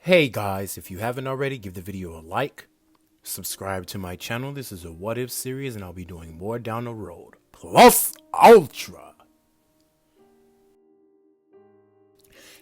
Hey guys, if you haven't already, give the video a like, subscribe to my channel. This is a what if series and I'll be doing more down the road. Plus Ultra.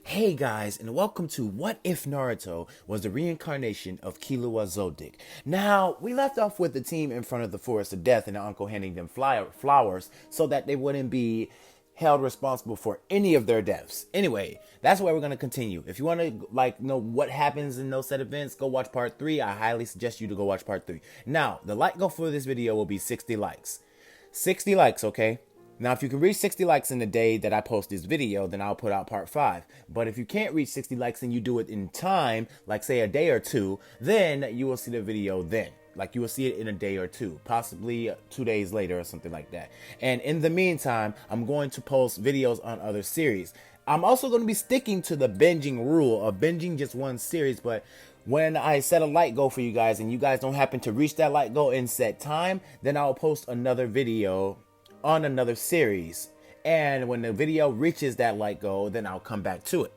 Hey guys, and welcome to What If Naruto was the reincarnation of Killua Zodic. Now, we left off with the team in front of the Forest of Death and the uncle handing them flowers so that they wouldn't be held responsible for any of their deaths. Anyway, that's where we're going to continue. If you want to know what happens in those set events, go watch part 3. I highly suggest you to go watch part 3. Now, the like goal for this video will be 60 likes. 60 likes, okay? Now, if you can reach 60 likes in the day that I post this video, then I'll put out part 5. But if you can't reach 60 likes and you do it in time, like say a day or two, then you will see the video then. Like you will see it in a day or two, possibly 2 days later or something like that. And in the meantime, I'm going to post videos on other series. I'm also going to be sticking to the binging rule of binging just one series, but when I set a like goal for you guys and you guys don't happen to reach that like goal in set time, then I'll post another video on another series. And when the video reaches that like goal, then I'll come back to it.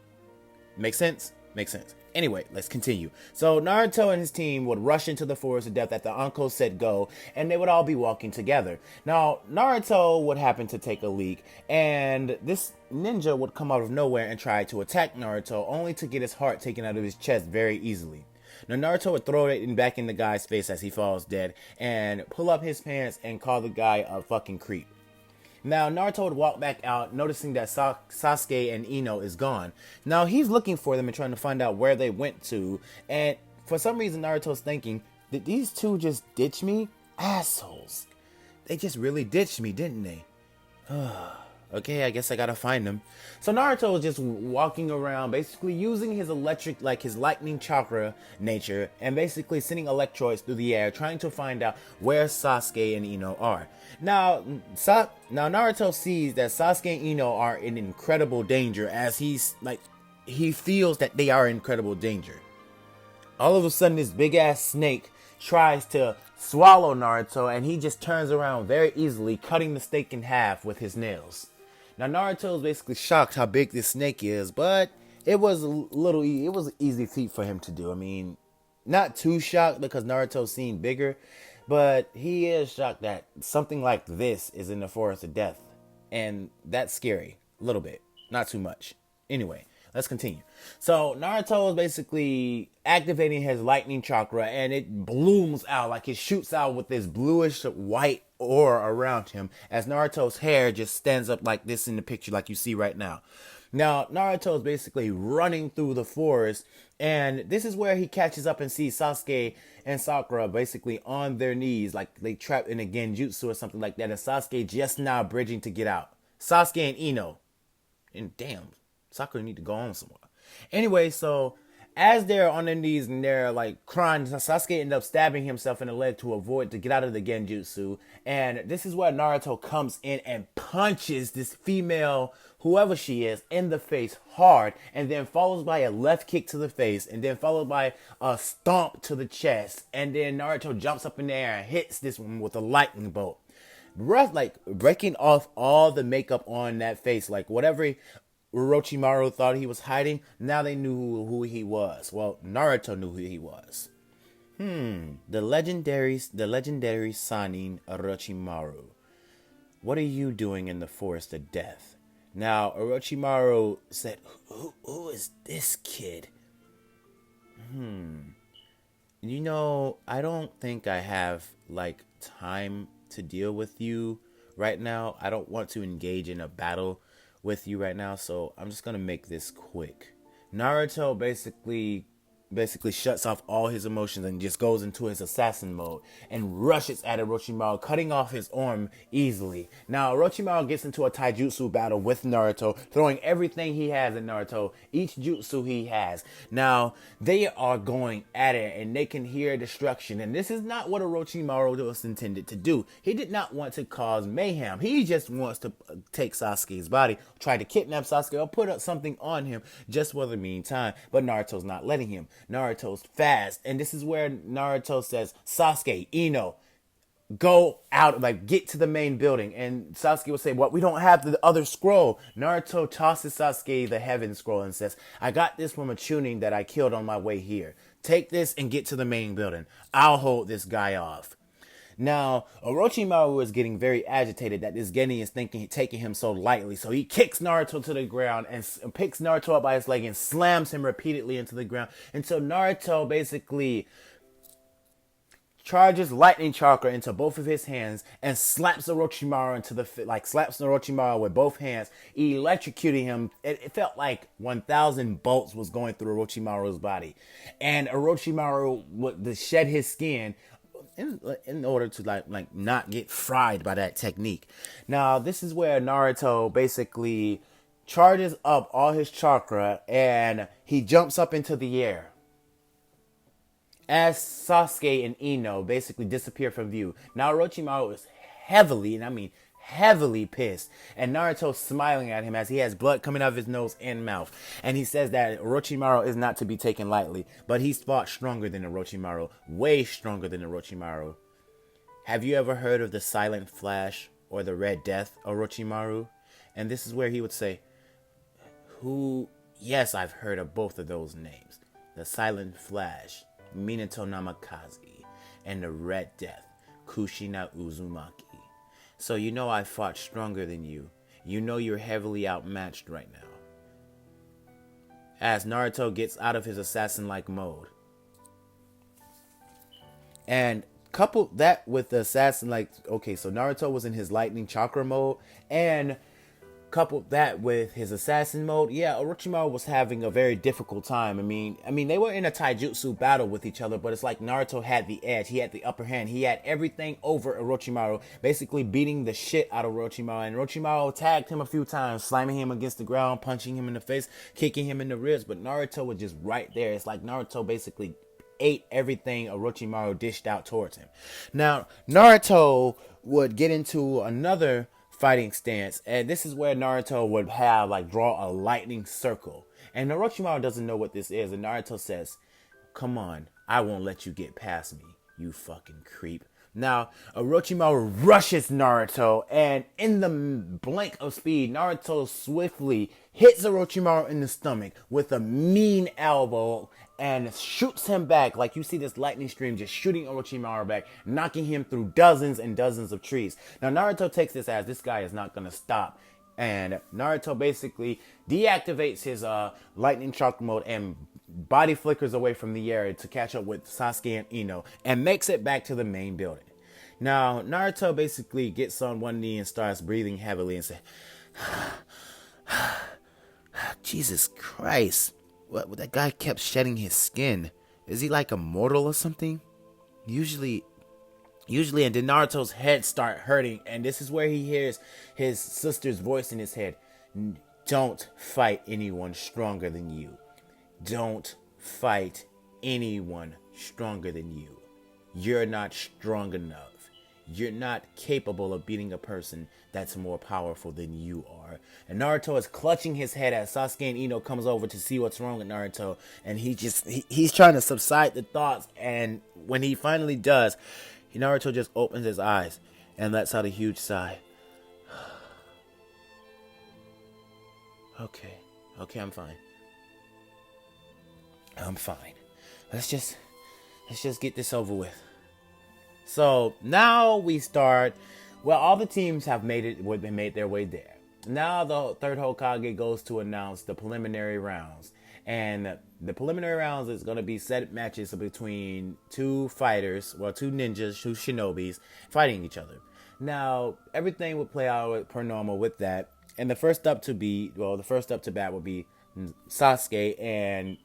Make sense? Makes sense. Anyway, let's continue. So Naruto and his team would rush into the Forest of Death that the uncle said go, and they would all be walking together. Now, Naruto would happen to take a leak, and this ninja would come out of nowhere and try to attack Naruto, only to get his heart taken out of his chest very easily. Now, Naruto would throw it back in the guy's face as he falls dead, and pull up his pants and call the guy a fucking creep. Now, Naruto would walk back out, noticing that Sasuke and Ino is gone. Now, he's looking for them and trying to find out where they went to. And for some reason, Naruto's thinking, did these two just ditch me? Assholes. They just really ditched me, didn't they? Okay, I guess I gotta find them. So Naruto is just walking around, basically using his his lightning chakra nature, and basically sending electrodes through the air, trying to find out where Sasuke and Ino are. Now Naruto sees that Sasuke and Ino are in incredible danger, as he feels that they are in incredible danger. All of a sudden, this big ass snake tries to swallow Naruto, and he just turns around very easily, cutting the snake in half with his nails. Now, Naruto is basically shocked how big this snake is, but it was an easy feat for him to do. I mean, not too shocked because Naruto's seen bigger, but he is shocked that something like this is in the Forest of Death. And that's scary. A little bit. Not too much. Anyway, let's continue. So, Naruto is basically activating his lightning chakra, and it blooms out, like it shoots out with this bluish white aura around him, as Naruto's hair just stands up like this in the picture, like you see right now. Now, Naruto is basically running through the forest, and this is where he catches up and sees Sasuke and Sakura basically on their knees, like they trapped in a genjutsu or something like that, and Sasuke just now bridging to get out. Sasuke and Ino. And damn, Sakura need to go on somewhere. Anyway, so as they're on their knees and they're like crying, Sasuke ended up stabbing himself in the leg to get out of the genjutsu. And this is where Naruto comes in and punches this female, whoever she is, in the face hard, and then follows by a left kick to the face, and then followed by a stomp to the chest. And then Naruto jumps up in the air and hits this one with a lightning bolt. Breaking off all the makeup on that face, like whatever Orochimaru thought he was hiding, now they knew who he was. Well, Naruto knew who he was. The legendary Sanin Orochimaru. What are you doing in the Forest of Death? Now, Orochimaru said, who is this kid? You know, I don't think I have, time to deal with you right now. I don't want to engage in a battle with you right now, so I'm just gonna make this quick. Naruto basically shuts off all his emotions and just goes into his assassin mode and rushes at Orochimaru, cutting off his arm easily. Now, Orochimaru gets into a Taijutsu battle with Naruto, throwing everything he has at Naruto, each jutsu he has. Now, they are going at it, and they can hear destruction, and this is not what Orochimaru was intended to do. He did not want to cause mayhem. He just wants to take Sasuke's body, try to kidnap Sasuke, or put up something on him just for the meantime, but Naruto's not letting him. Naruto's fast, and this is where Naruto says, Sasuke, Ino, go out, like get to the main building. And Sasuke will say, "What? We don't have the other scroll." Naruto tosses Sasuke the heaven scroll and says, "I got this from a tuning that I killed on my way here. Take this and get to the main building. I'll hold this guy off." Now, Orochimaru is getting very agitated that this Genin is taking him so lightly. So he kicks Naruto to the ground and picks Naruto up by his leg and slams him repeatedly into the ground. And so Naruto basically charges lightning chakra into both of his hands and slaps Orochimaru slaps Orochimaru with both hands, electrocuting him. It felt like 1,000 bolts was going through Orochimaru's body, and Orochimaru would shed his skin in order to like not get fried by that technique. Now this is where Naruto basically charges up all his chakra and he jumps up into the air as Sasuke and Ino basically disappear from view. Now Orochimaru is heavily, and I mean heavily pissed, and Naruto smiling at him as he has blood coming out of his nose and mouth. And he says that Orochimaru is not to be taken lightly, but he's fought stronger than Orochimaru, way stronger than Orochimaru. Have you ever heard of the Silent Flash or the Red Death, Orochimaru? And this is where he would say, "Who? Yes, I've heard of both of those names. The Silent Flash, Minato Namikaze, and the Red Death, Kushina Uzumaki. So you know I fought stronger than you. You know you're heavily outmatched right now." As Naruto gets out of his assassin-like mode. And couple that with the assassin-like... Okay, so Naruto was in his lightning chakra mode, and coupled that with his assassin mode, yeah, Orochimaru was having a very difficult time. I mean, they were in a taijutsu battle with each other, but it's like Naruto had the edge. He had the upper hand. He had everything over Orochimaru, basically beating the shit out of Orochimaru. And Orochimaru tagged him a few times, slamming him against the ground, punching him in the face, kicking him in the ribs. But Naruto was just right there. It's like Naruto basically ate everything Orochimaru dished out towards him. Now, Naruto would get into another fighting stance, and this is where Naruto would have draw a lightning circle, and Orochimaru doesn't know what this is, and Naruto says, "Come on, I won't let you get past me, you fucking creep." Now Orochimaru rushes Naruto, and in the blink of speed, Naruto swiftly hits Orochimaru in the stomach with a mean elbow and shoots him back. Like you see this lightning stream just shooting Orochimaru back, knocking him through dozens and dozens of trees. Now Naruto takes this as this guy is not going to stop. And Naruto basically deactivates his lightning chakra mode and body flickers away from the area to catch up with Sasuke and Ino and makes it back to the main building. Now Naruto basically gets on one knee and starts breathing heavily and says, "Jesus Christ. What, that guy kept shedding his skin. Is he like immortal or something?" Usually, and then Naruto's head start hurting, and this is where he hears his sister's voice in his head. "Don't fight anyone stronger than you. Don't fight anyone stronger than you. You're not strong enough. You're not capable of beating a person that's more powerful than you are." And Naruto is clutching his head as Sasuke and Ino comes over to see what's wrong with Naruto. And he's trying to subside the thoughts. And when he finally does, Naruto just opens his eyes and lets out a huge sigh. Okay, I'm fine. I'm fine. Let's just get this over with. So now we start. Well, all the teams have made their way there. Now the third Hokage goes to announce the preliminary rounds, and the preliminary rounds is going to be set matches between two fighters, two ninjas, two shinobis fighting each other. Now everything would play out per normal with that, and the first up to bat would be Sasuke and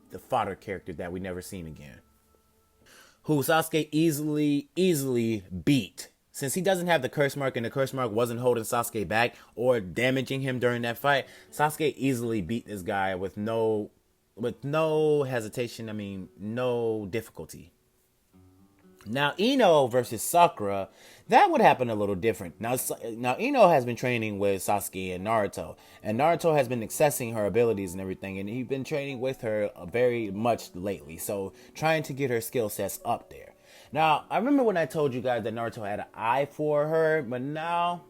the fodder character that we never seen again, who Sasuke easily beat. Since he doesn't have the curse mark and the curse mark wasn't holding Sasuke back or damaging him during that fight, Sasuke easily beat this guy with no hesitation, no difficulty. Now Ino versus Sakura, that would happen a little different. Now Ino has been training with Sasuke and Naruto has been accessing her abilities and everything, and he's been training with her very much lately, so trying to get her skill sets up there. Now, I remember when I told you guys that Naruto had an eye for her, but now,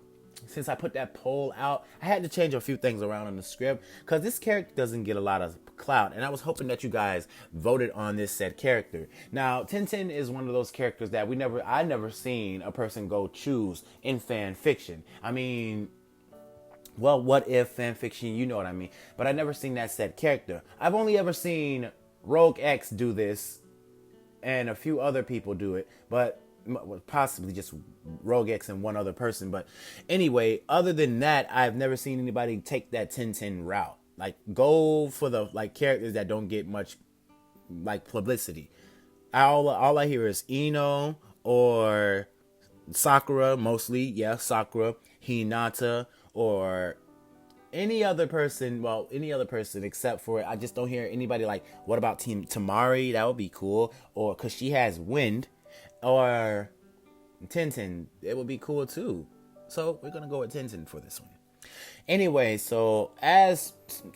since I put that poll out, I had to change a few things around in the script because this character doesn't get a lot of clout, and I was hoping that you guys voted on this said character. Now, Tenten is one of those characters that I never seen a person go choose in fan fiction. I mean, well, what if fan fiction? You know what I mean. But I never seen that said character. I've only ever seen Rogue X do this and a few other people do it, but possibly just Rogue X and one other person. But anyway, other than that, I've never seen anybody take that 10-10 route. Like, go for the like characters that don't get much like publicity. All I hear is Ino or Sakura, mostly. Yeah, Sakura, Hinata, or any other person. Well, any other person except for, I just don't hear anybody like, what about Team Tamari? That would be cool. Or because she has wind. Or Tenten, it would be cool too. So we're gonna go with Tenten for this one. Anyway, so as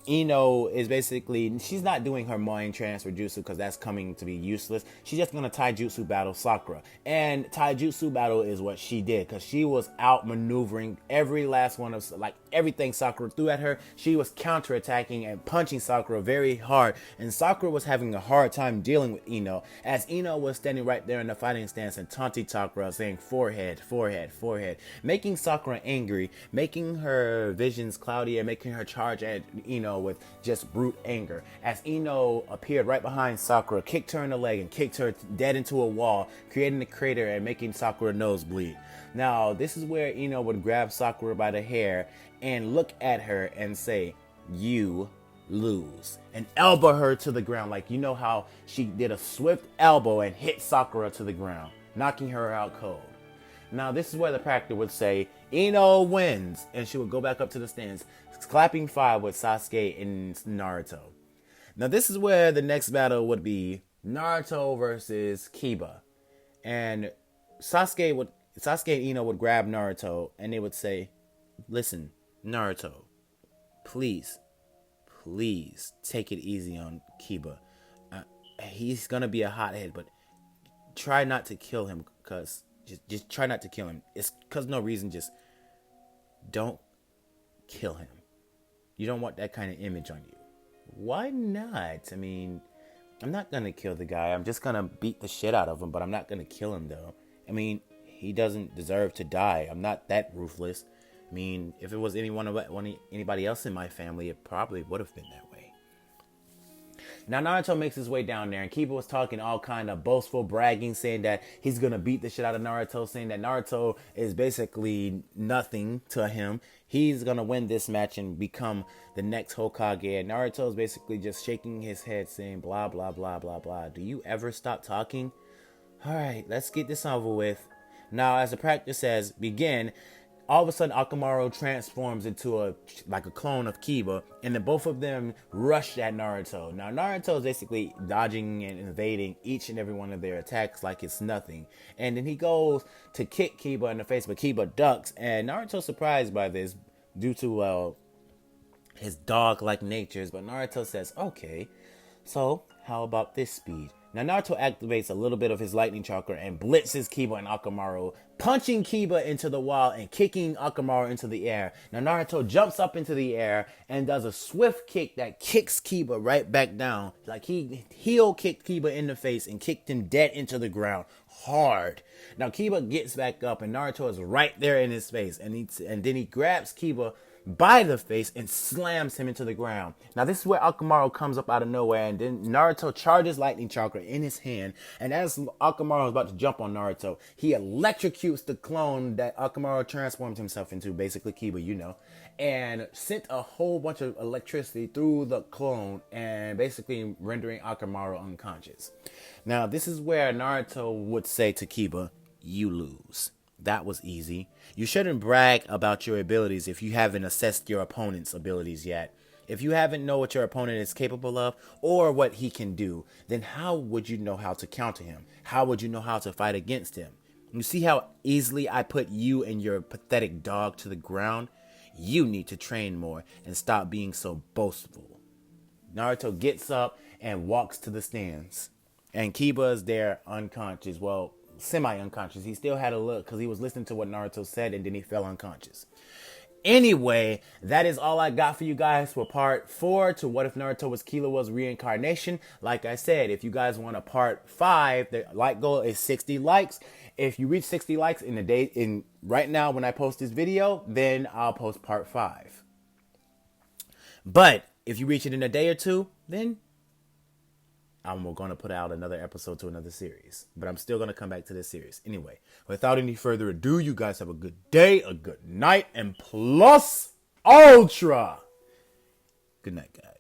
Ino is basically, she's not doing her mind transfer jutsu because that's coming to be useless. She's just gonna Taijutsu battle Sakura, and Taijutsu battle is what she did because she was outmaneuvering every last one of like everything Sakura threw at her. She was counterattacking and punching Sakura very hard, and Sakura was having a hard time dealing with Ino as Ino was standing right there in the fighting stance and taunting Sakura, saying forehead, forehead, forehead, making Sakura angry, making her vision cloudy and making her charge at Ino with just brute anger. As Ino appeared right behind Sakura, kicked her in the leg and kicked her dead into a wall, creating a crater and making Sakura nose bleed. Now, this is where Ino would grab Sakura by the hair and look at her and say, "You lose," and elbow her to the ground. Like, you know how she did a swift elbow and hit Sakura to the ground, knocking her out cold. Now, this is where the practice would say, Ino wins, and she would go back up to the stands, clapping 5 with Sasuke and Naruto. Now, this is where the next battle would be Naruto versus Kiba. And Sasuke and Ino would grab Naruto, and they would say, "Listen, Naruto, please take it easy on Kiba. He's gonna be a hothead, but try not to kill him, cause just try not to kill him. It's cause no reason. Just don't kill him. You don't want that kind of image on you." Why not? I mean, I'm not gonna kill the guy. I'm just gonna beat the shit out of him, but I'm not gonna kill him though. I mean, he doesn't deserve to die. I'm not that ruthless. I mean, if it was anybody else in my family, it probably would have been that way. Now, Naruto makes his way down there, and Kiba was talking all kind of boastful bragging, saying that he's going to beat the shit out of Naruto, saying that Naruto is basically nothing to him. He's going to win this match and become the next Hokage. And Naruto is basically just shaking his head, saying blah, blah, blah, blah, blah. Do you ever stop talking? All right, let's get this over with. Now, as the practice says, begin. All of a sudden, Akamaru transforms into a clone of Kiba, and then both of them rush at Naruto. Now, Naruto is basically dodging and evading each and every one of their attacks like it's nothing. And then he goes to kick Kiba in the face, but Kiba ducks, and Naruto's surprised by this due to, his dog-like natures. But Naruto says, "Okay, so how about this speed?" Now, Naruto activates a little bit of his lightning chakra and blitzes Kiba and Akamaru, punching Kiba into the wall and kicking Akamaru into the air. Now, Naruto jumps up into the air and does a swift kick that kicks Kiba right back down. Like, he heel kicked Kiba in the face and kicked him dead into the ground hard. Now, Kiba gets back up and Naruto is right there in his face. And then he grabs Kiba by the face and slams him into the ground. Now, this is where Akamaru comes up out of nowhere, and then Naruto charges lightning chakra in his hand, and as Akamaru is about to jump on Naruto, he electrocutes the clone that Akamaru transformed himself into, basically Kiba, you know, and sent a whole bunch of electricity through the clone and basically rendering Akamaru unconscious. Now, this is where Naruto would say to Kiba, "You lose. That was easy. You shouldn't brag about your abilities if you haven't assessed your opponent's abilities yet. If you haven't know what your opponent is capable of or what he can do, then how would you know how to counter him? How would you know how to fight against him? You see how easily I put you and your pathetic dog to the ground? You need to train more and stop being so boastful." Naruto gets up and walks to the stands. And Kiba is there unconscious. Well, semi-unconscious. He still had a look because he was listening to what Naruto said and then he fell unconscious. Anyway, that is all I got for you guys for part 4 to What If Naruto Was Killua's Reincarnation. Like I said, if you guys want a part 5, the like goal is 60 likes. If you reach 60 likes in the day right now when I post this video, then I'll post part 5. But if you reach it in a day or two, then I'm going to put out another episode to another series. But I'm still going to come back to this series. Anyway, without any further ado, you guys have a good day, a good night, and plus ultra. Good night, guys.